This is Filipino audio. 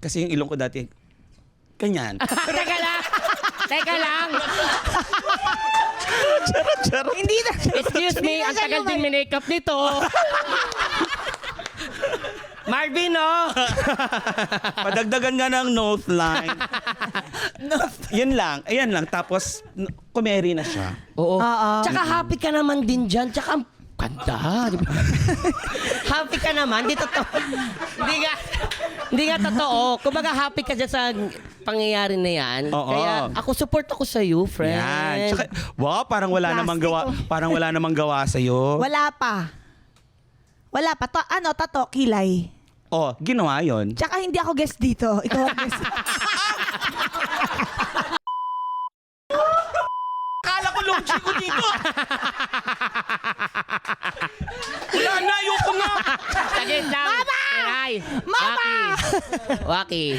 Kasi yung ilong ko dati, ganyan. Teka lang! Teka lang! Charot. Hindi na. Excuse me, ang tagal din minake-up nito. Marvin, no? Padagdagan nga ng nose line. Yan lang, ayan lang. Tapos, kumeri na siya. Oo. Oo. Tsaka happy ka naman din dyan. Tsaka ang ganda. Di ba? Happy ka naman. Di totoo. Hindi nga totoo. Kumbaga happy ka dyan sa pangyayari na yan. Oo. Kaya support ako sa you, friend. Yan. Tsaka, wow, parang wala namang gawa, Plastic. parang wala namang gawa sa'yo. Wala pa. Wala pa. Tato, kilay. Oh, ginawa yon. Tsaka hindi ako guest dito. Ikaw ang guest. Akala ko logi ko dito. Wala na, ayoko nga. Sagit lang. Mama! Mama! Waki.